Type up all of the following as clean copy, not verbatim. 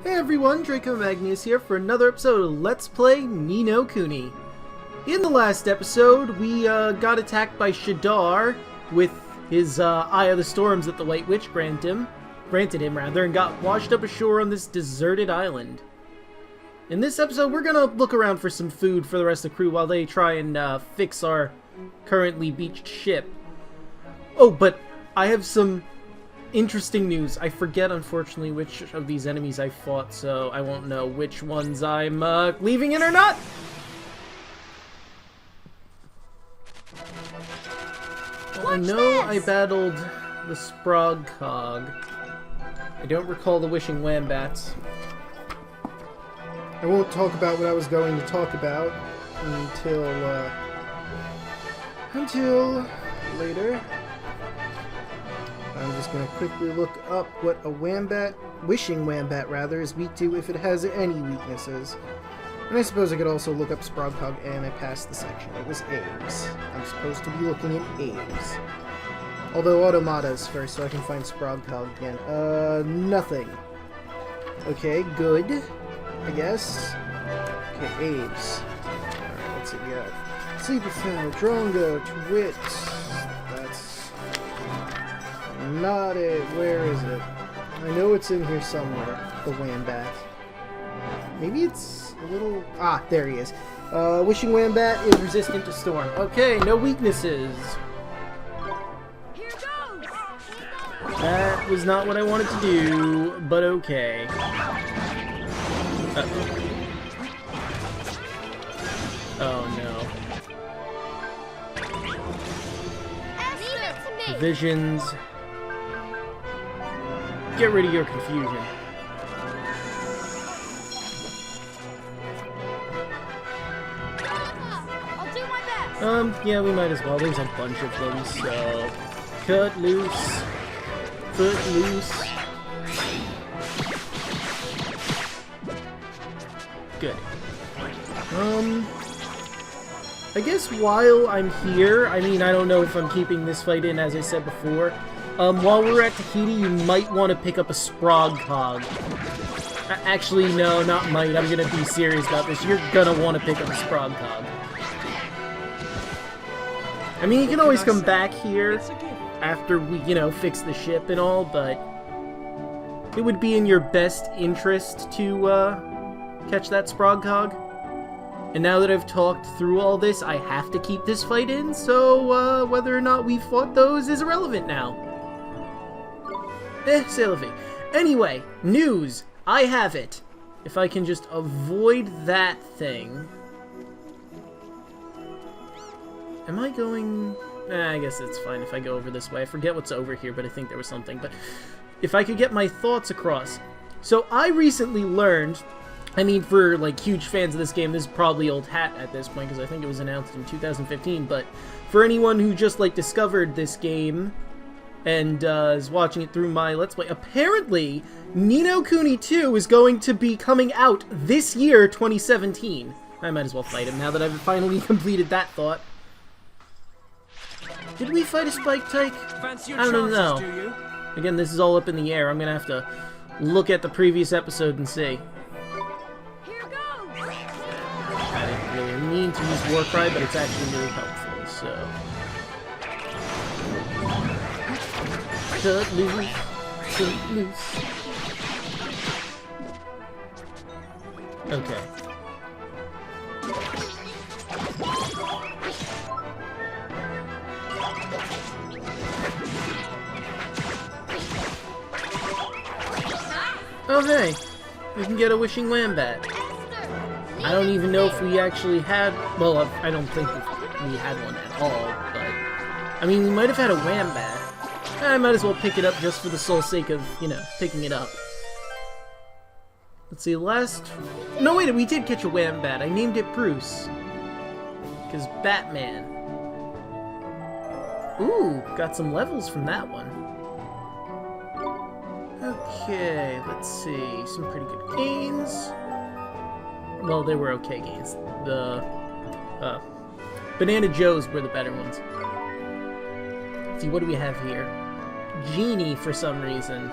Hey everyone, Draco Magnius here for another episode of Let's Play Ni no Kuni. In the last episode, we got attacked by Shadar with his Eye of the Storms that the White Witch granted him, and got washed up ashore on this deserted island. In this episode, we're gonna look around for some food for the rest of the crew while they try and fix our currently beached ship. Oh, but I have some interesting news. I forget, unfortunately, which of these enemies I fought, so I won't know which ones I'm leaving in or not. I know I battled the Sprogcog. I don't recall the Wishing Wombats. I won't talk about what I was going to talk about until later. I'm just going to quickly look up what a Wishing Wombat rather, is weak to if it has any weaknesses. And I suppose I could also look up Sprogcog, and I passed the section. It was Aves. I'm supposed to be looking at Aves. Although Automata is first, so I can find Sprogcog again. Nothing. Okay, good. I guess. Okay, Aves. Alright, let's see what we got. Sleeperfell, Drongo, Twit. That's not it. Where is it? I know it's in here somewhere. The Wombat. Maybe it's a little... Ah, there he is. Wishing Wombat is resistant to storm. Okay, no weaknesses. Here goes. That was not what I wanted to do, but okay. Oh no. Leave it to me. Visions. Get rid of your confusion. I'll do my best. Yeah, we might as well. There's a bunch of them, so... Cut loose. Foot loose. Good. I guess while I'm here, I mean, I don't know if I'm keeping this fight in, as I said before. While we're at Tahiti, you might want to pick up a Sprogcog. Actually, no, not might. I'm gonna be serious about this. You're gonna want to pick up a Sprogcog. I mean, you can always come back here after we, fix the ship and all, but it would be in your best interest to, catch that Sprogcog. And now that I've talked through all this, I have to keep this fight in, so whether or not we fought those is irrelevant now. C'est la vie. Anyway, news! I have it! If I can just avoid that thing... Am I going... I guess it's fine if I go over this way. I forget what's over here, but I think there was something. But if I could get my thoughts across. So I recently learned... I mean, for, huge fans of this game, this is probably old hat at this point, because I think it was announced in 2015, but for anyone who just, discovered this game and is watching it through my Let's Play, apparently, Ni no Kuni 2 is going to be coming out this year, 2017. I might as well fight him now that I've finally completed that thought. Did we fight a Spike Tyke? I don't know. Again, this is all up in the air. I'm going to have to look at the previous episode and see. I didn't really mean to use Warcry, but it's actually really helpful, so... Cut loose, cut loose. Okay. Oh hey, we can get a Wishing Wombat. I don't even know if we actually had... Well, I don't think we had one at all, but... I mean, we might have had a Wombat. I might as well pick it up just for the sole sake of, picking it up. Let's see, last... No, wait, we did catch a Wombat. I named it Bruce. Because Batman. Ooh, got some levels from that one. Okay, let's see. Some pretty good gains. Well, they were okay gains. The Banana Joes were the better ones. Let's see, what do we have here? Genie for some reason.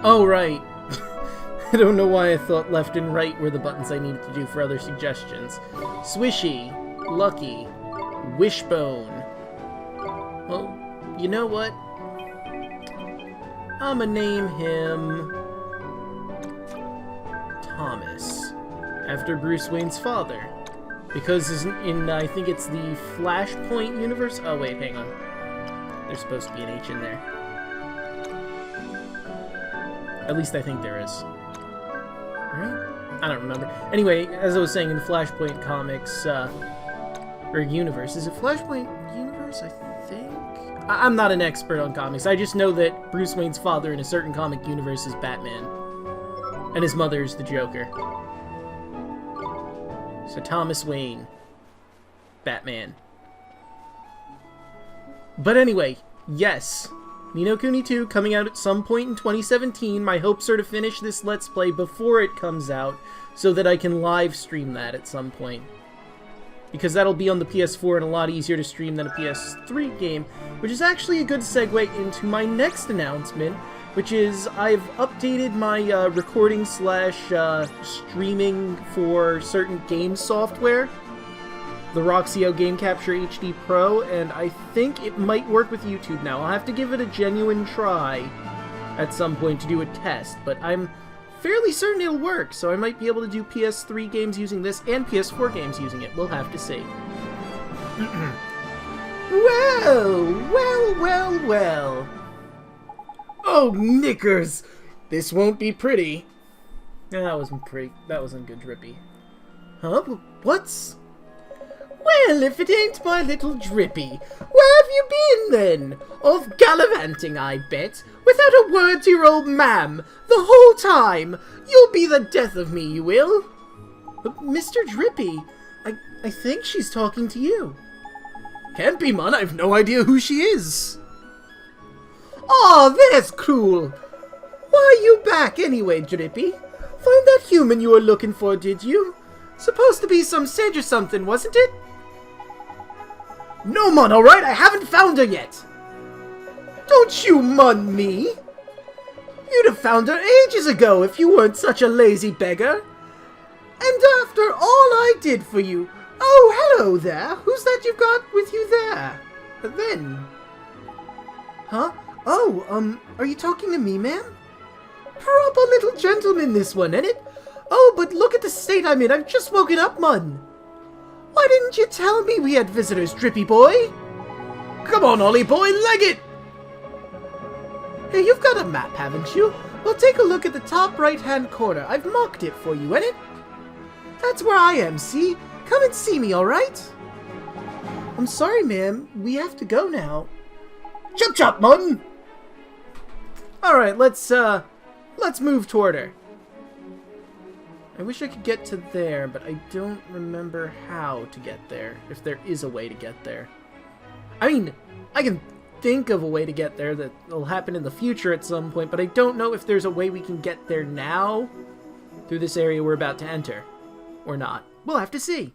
Oh, right. I don't know why I thought left and right were the buttons I needed to do for other suggestions. Swishy, Lucky, Wishbone. Well, you know what? I'ma name him Thomas, after Bruce Wayne's father. Because in I think it's the Flashpoint universe. Oh wait, hang on. There's supposed to be an H in there. At least I think there is. Right? I don't remember. Anyway, as I was saying, in the Flashpoint comics, or universe. Is it Flashpoint universe, I think? I'm not an expert on comics. I just know that Bruce Wayne's father in a certain comic universe is Batman. And his mother is the Joker. So Thomas Wayne. Batman. But anyway, yes. Ni no Kuni 2 coming out at some point in 2017. My hopes are to finish this Let's Play before it comes out, so that I can live stream that at some point. Because that'll be on the PS4 and a lot easier to stream than a PS3 game, which is actually a good segue into my next announcement, which is I've updated my recording / streaming for certain game software, the Roxio Game Capture HD Pro, and I think it might work with YouTube now. I'll have to give it a genuine try at some point to do a test, but I'm fairly certain it'll work, so I might be able to do PS3 games using this and PS4 games using it. We'll have to see. Well. Oh, knickers! This won't be pretty. No, that wasn't pretty. That wasn't good, Drippy. Huh? What's... Well, if it ain't my little Drippy, where have you been, then? Off gallivanting, I bet, without a word to your old mam, the whole time. You'll be the death of me, you will. But Mr. Drippy, I think she's talking to you. Can't be, man. I've no idea who she is. Oh, that's cool. Why are you back, anyway, Drippy? Find that human you were looking for, did you? Supposed to be some sage or something, wasn't it? No, man, alright? I haven't found her yet. Don't you mun me. You'd have found her ages ago if you weren't such a lazy beggar. And after all I did for you... Oh, hello there. Who's that you've got with you there? Then... Huh? Oh, are you talking to me, ma'am? Proper little gentleman, this one, ain't it? Oh, but look at the state I'm in. I've just woken up, mun. Why didn't you tell me we had visitors, Drippy boy? Come on, Ollie boy, leg it! Hey, you've got a map, haven't you? Well, take a look at the top right-hand corner. I've marked it for you, ain't it? That's where I am, see? Come and see me, alright? I'm sorry, ma'am. We have to go now. Chop chop, mun! Alright, let's move toward her. I wish I could get to there, but I don't remember how to get there, if there is a way to get there. I mean, I can think of a way to get there that will happen in the future at some point, but I don't know if there's a way we can get there now through this area we're about to enter. Or not. We'll have to see.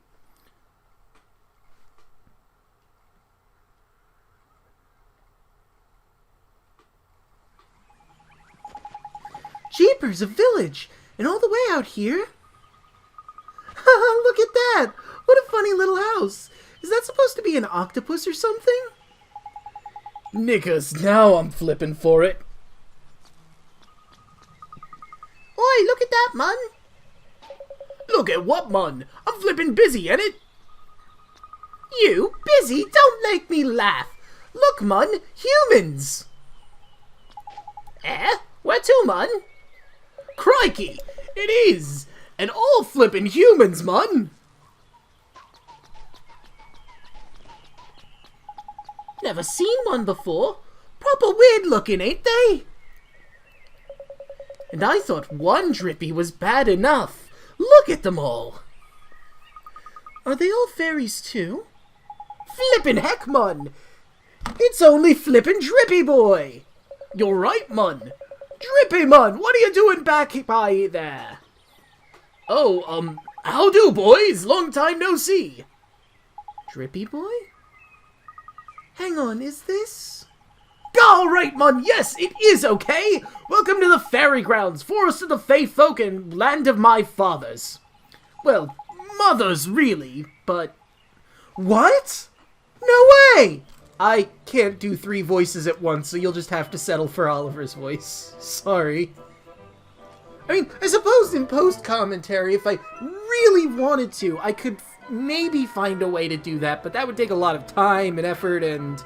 Jeepers, a village! And all the way out here? Haha, look at that! What a funny little house! Is that supposed to be an octopus or something? Knickers, now I'm flipping for it. Oi, look at that, mun! Look at what, mun? I'm flipping busy, ain't it? You? Busy? Don't make me laugh! Look, mun! Humans! Eh? Where to, mun? Crikey! It is! And all flippin' humans, mun! Never seen one before. Proper weird looking, ain't they? And I thought one Drippy was bad enough. Look at them all. Are they all fairies too? Flippin' heck, mun! It's only flippin' Drippy boy! You're right, mun! Drippy, mun! What are you doing back by there? Oh, how do, boys? Long time no see. Drippy boy? Hang on, is this... Alright, Mun, yes, it is okay! Welcome to the fairy grounds, forest of the Fey folk and land of my fathers. Well, mothers, really, but... What? No way! I can't do 3 voices at once, so you'll just have to settle for Oliver's voice. Sorry. I mean, I suppose in post-commentary, if I really wanted to, I could maybe find a way to do that, but that would take a lot of time and effort, and...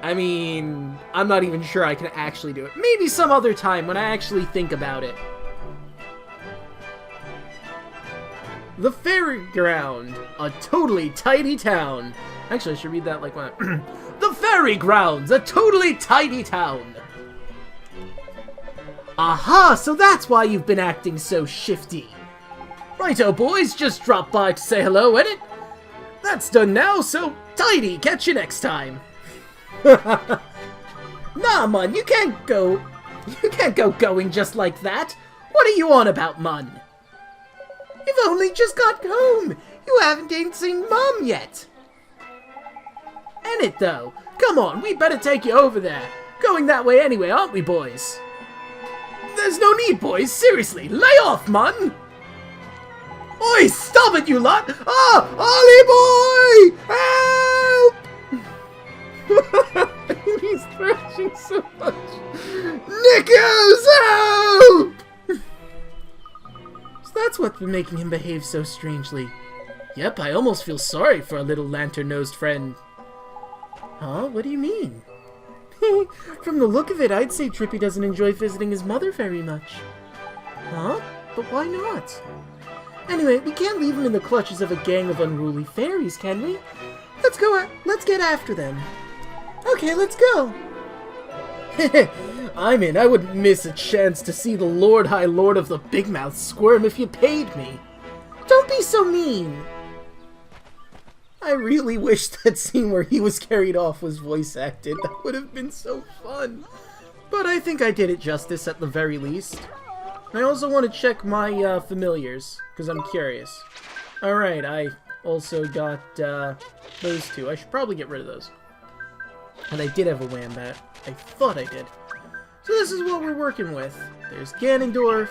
I mean, I'm not even sure I can actually do it. Maybe some other time when I actually think about it. The Fairground, a totally tidy town. Actually, I should read that like when I... The Fairy Grounds, a totally tidy town. Aha, so that's why you've been acting so shifty. Righto, boys, just dropped by to say hello, innit? That's done now, so tidy, catch you next time. Nah, Mun, you can't go going just like that. What are you on about, Mun? You've only just got home. You haven't even seen Mum yet. Ain't it, though? Come on, we better take you over there. Going that way anyway, aren't we, boys? There's no need, boys. Seriously, lay off, Mun. Oi, stop it, you lot! Ah, Ollie boy! Help! He's thrashing so much. Nickos, help! So that's what's been making him behave so strangely. Yep, I almost feel sorry for our little lantern-nosed friend. Huh? What do you mean? From the look of it, I'd say Trippy doesn't enjoy visiting his mother very much. Huh? But why not? Anyway, we can't leave him in the clutches of a gang of unruly fairies, can we? Let's get after them. Okay, let's go. I'm in. I wouldn't miss a chance to see the Lord High Lord of the Big Mouth squirm if you paid me. Don't be so mean. I really wish that scene where he was carried off was voice acted. That would have been so fun. But I think I did it justice at the very least. I also want to check my familiars, because I'm curious. Alright, I also got those 2. I should probably get rid of those. And I did have a Wombat. I thought I did. So this is what we're working with. There's Ganondorf,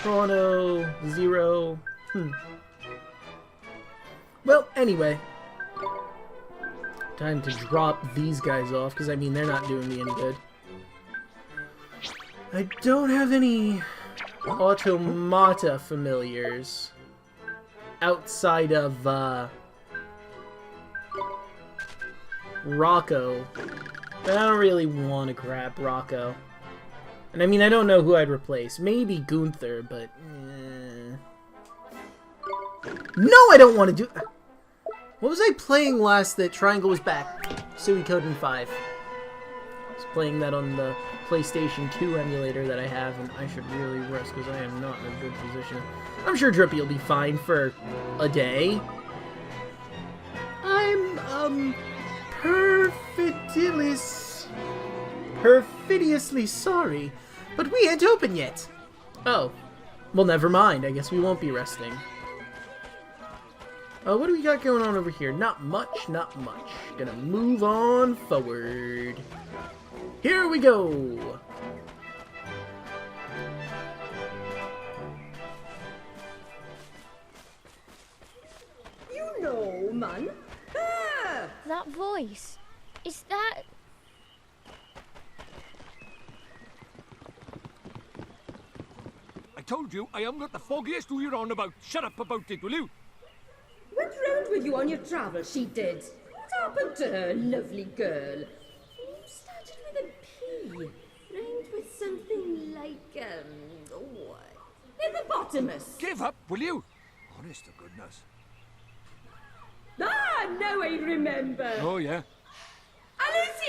Chrono, Zero. Well, anyway. Time to drop these guys off, because I mean, they're not doing me any good. I don't have any Automata familiars outside of, Rocco. But I don't really want to grab Rocco. And I mean, I don't know who I'd replace. Maybe Gunther, but... No, I don't want to do... What was I playing last that Triangle was back? Suikoden 5. I was playing that on the PlayStation 2 emulator that I have, and I should really rest because I am not in a good position. I'm sure Drippy will be fine for a day. I'm, perfidiously sorry, but we ain't open yet. Oh. Well, never mind. I guess we won't be resting. What do we got going on over here? Not much, not much. Gonna move on forward. Here we go! You know, man. Ah! That voice. Is that... I told you I am not the foggiest who you're on about. Shut up about it, will you? Went round with you on your travels, she did. What happened to her, lovely girl? Started with a P. Rhymed with something like, hippopotamus. Give up, will you? Honest to goodness. Ah, now I remember. Oh, yeah.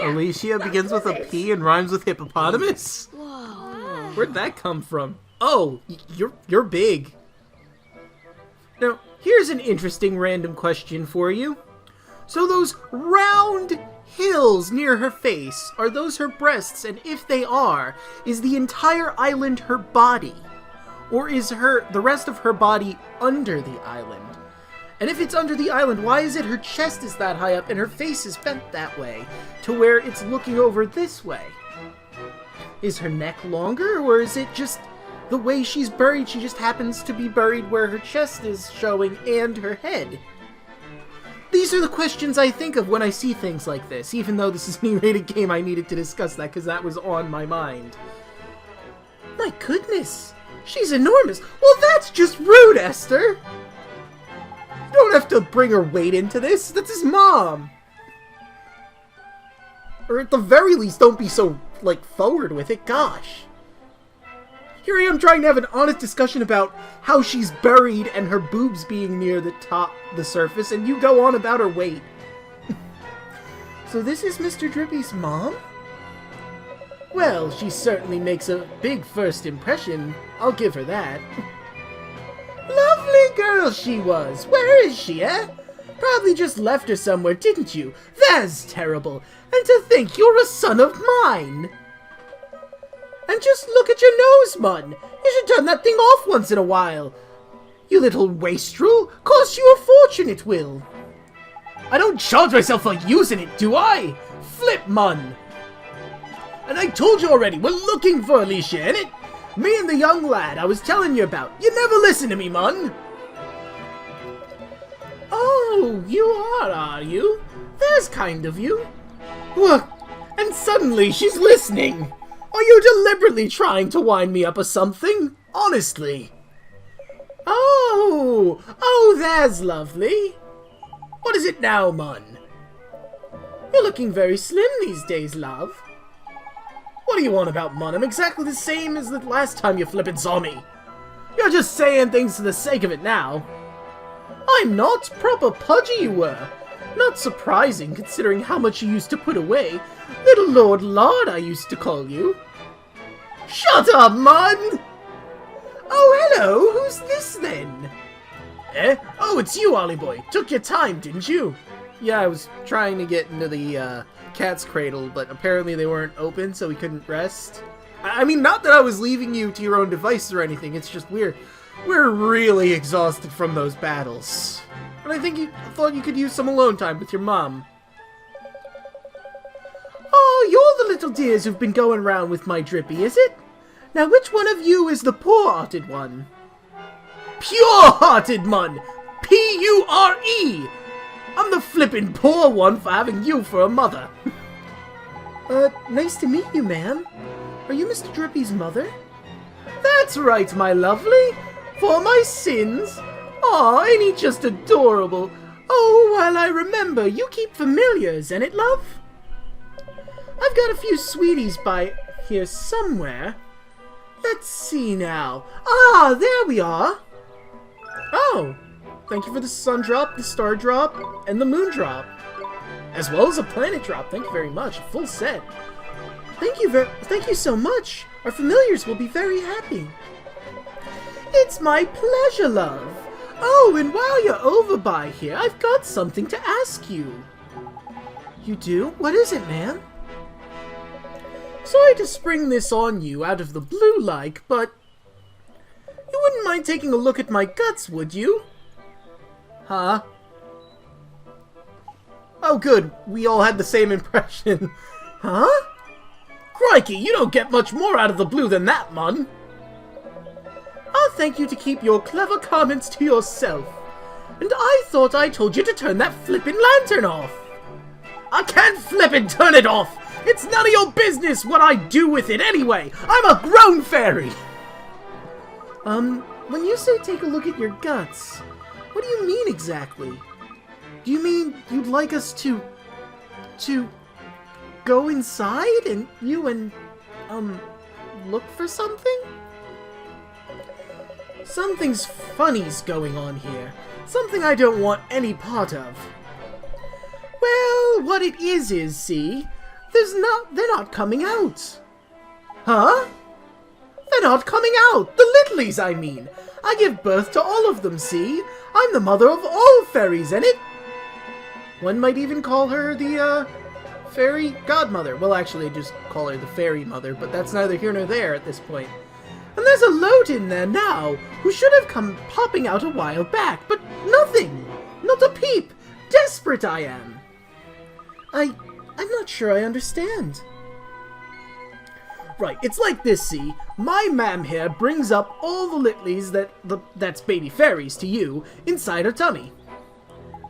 Alicia begins with a P and rhymes with hippopotamus? Whoa. Where'd that come from? Oh, you're big. Now, here's an interesting random question for you. So those round hills near her face, are those her breasts? And if they are, is the entire island her body? Or is the rest of her body under the island? And if it's under the island, why is it her chest is that high up and her face is bent that way, to where it's looking over this way? Is her neck longer, or is it just the way she's buried? She just happens to be buried where her chest is showing and her head. These are the questions I think of when I see things like this. Even though this is an E-rated game, I needed to discuss that because that was on my mind. My goodness, she's enormous. Well, that's just rude, Esther. You don't have to bring her weight into this. That's his mom. Or at the very least, don't be so, like, forward with it. Gosh. Here I am trying to have an honest discussion about how she's buried and her boobs being near the top, the surface, and you go on about her weight. So this is Mr. Drippy's mom? Well, she certainly makes a big first impression. I'll give her that. Lovely girl she was. Where is she, eh? Probably just left her somewhere, didn't you? That's terrible. And to think you're a son of mine. And just look at your nose, Mun. You should turn that thing off once in a while. You little wastrel. Cost you a fortune, it will. I don't charge myself for using it, do I? Flip, Mun. And I told you already, we're looking for Alicia, innit? Me and the young lad I was telling you about. You never listen to me, Mun. Oh, you are you? That's kind of you. Look, and suddenly she's listening. Are you deliberately trying to wind me up or something? Honestly. Oh, that's lovely. What is it now, Mun? You're looking very slim these days, love. What do you want about, Mun? I'm exactly the same as the last time you flippin' saw me. You're just saying things for the sake of it now. I'm not. Proper pudgy you were. Not surprising, considering how much you used to put away. Little Lord Lard, I used to call you. Shut up, Mun! Oh, hello, who's this then? Eh? Oh, it's you, Ollie boy. Took your time, didn't you? Yeah, I was trying to get into the, cat's cradle, but apparently they weren't open, so we couldn't rest. I mean, not that I was leaving you to your own devices or anything, it's just we're really exhausted from those battles. And I think you thought you could use some alone time with your mom. Oh, you're the little dears who've been going round with my Drippy, is it? Now which one of you is the poor-hearted one? Pure-hearted, Mun! P-U-R-E! I'm the flippin' poor one for having you for a mother. Nice to meet you, ma'am. Are you Mr. Drippy's mother? That's right, my lovely. For my sins. Aw, ain't he just adorable? Oh, well, I remember. You keep familiars, ain't it, love? I've got a few sweeties by here somewhere. Let's see now. Ah, there we are. Oh, thank you for the sun drop, the star drop, and the moon drop. As well as a planet drop. Thank you very much. A full set. Thank you so much. Our familiars will be very happy. It's my pleasure, love. Oh, and while you're over by here, I've got something to ask you. You do? What is it, ma'am? Sorry to spring this on you out of the blue like, but you wouldn't mind taking a look at my guts, would you? Huh? Oh, good. We all had the same impression. Huh? Crikey, you don't get much more out of the blue than that, Mun. I'll thank you to keep your clever comments to yourself. And I thought I told you to turn that flippin' lantern off. I can't flippin' turn it off. It's none of your business what I do with it anyway. I'm a grown fairy. When you say take a look at your guts, what do you mean exactly? Do you mean you'd like us to go inside and look for something? Something's funny's going on here. Something I don't want any part of. Well, what it is, see, they're not coming out. Huh? They're not coming out! The littlies, I mean! I give birth to all of them, see? I'm the mother of all fairies, ain't it? One might even call her the, fairy godmother. Well, actually, I just call her the fairy mother, but that's neither here nor there at this point. And there's a load in there now, who should have come popping out a while back, but nothing! Not a peep! Desperate I am! I'm not sure I understand. Right, it's like this, see? My mam here brings up all the littlies that's baby fairies to you inside her tummy.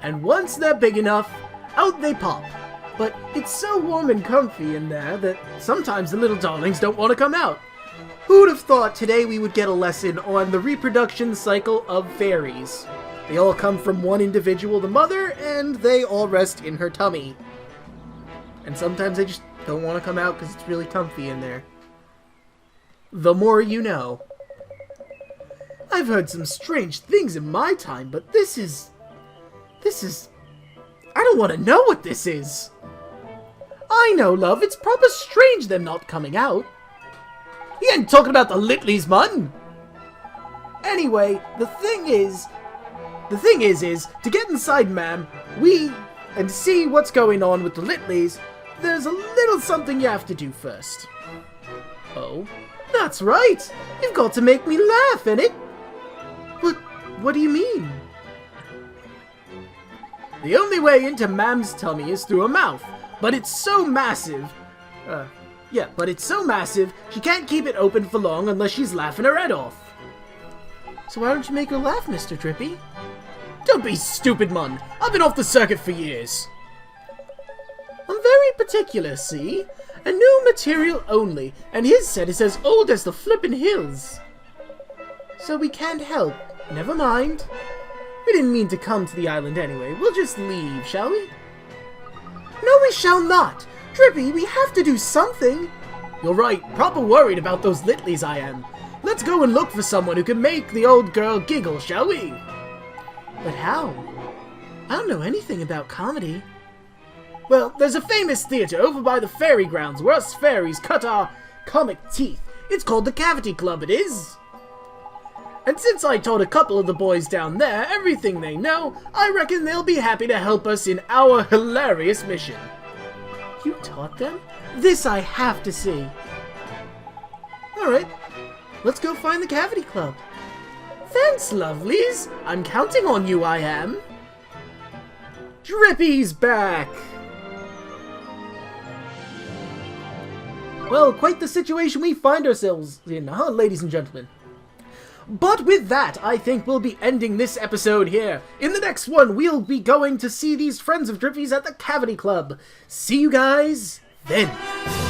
And once they're big enough, out they pop. But it's so warm and comfy in there that sometimes the little darlings don't want to come out. Who'd have thought today we would get a lesson on the reproduction cycle of fairies? They all come from one individual, the mother, and they all rest in her tummy. And sometimes they just don't want to come out because it's really comfy in there. The more you know. I've heard some strange things in my time, but this is... I don't want to know what this is. I know, love, it's proper strange them not coming out. You ain't talking about the littlies, mun. Anyway, the thing is, to get inside mam, and see what's going on with the littlies, there's a little something you have to do first. Oh? That's right! You've got to make me laugh, innit? But what do you mean? The only way into mam's tummy is through her mouth, but it's so massive, she can't keep it open for long unless she's laughing her head off. So why don't you make her laugh, Mr. Drippy? Don't be stupid, mun. I've been off the circuit for years. I'm very particular, see? A new material only, and his set is as old as the flippin' hills. So we can't help. Never mind. We didn't mean to come to the island anyway. We'll just leave, shall we? No, we shall not. Drippy, we have to do something. You're right. Proper worried about those littlies I am. Let's go and look for someone who can make the old girl giggle, shall we? But how? I don't know anything about comedy. Well, there's a famous theater over by the fairy grounds where us fairies cut our comic teeth. It's called the Cavity Club, it is. And since I taught a couple of the boys down there everything they know, I reckon they'll be happy to help us in our hilarious mission. You taught them? This I have to see. Alright, let's go find the Cavity Club. Thanks, lovelies. I'm counting on you, I am. Drippy's back! Well, quite the situation we find ourselves in, huh, ladies and gentlemen? But with that, I think we'll be ending this episode here. In the next one, we'll be going to see these friends of Drippy's at the Cavity Club. See you guys then.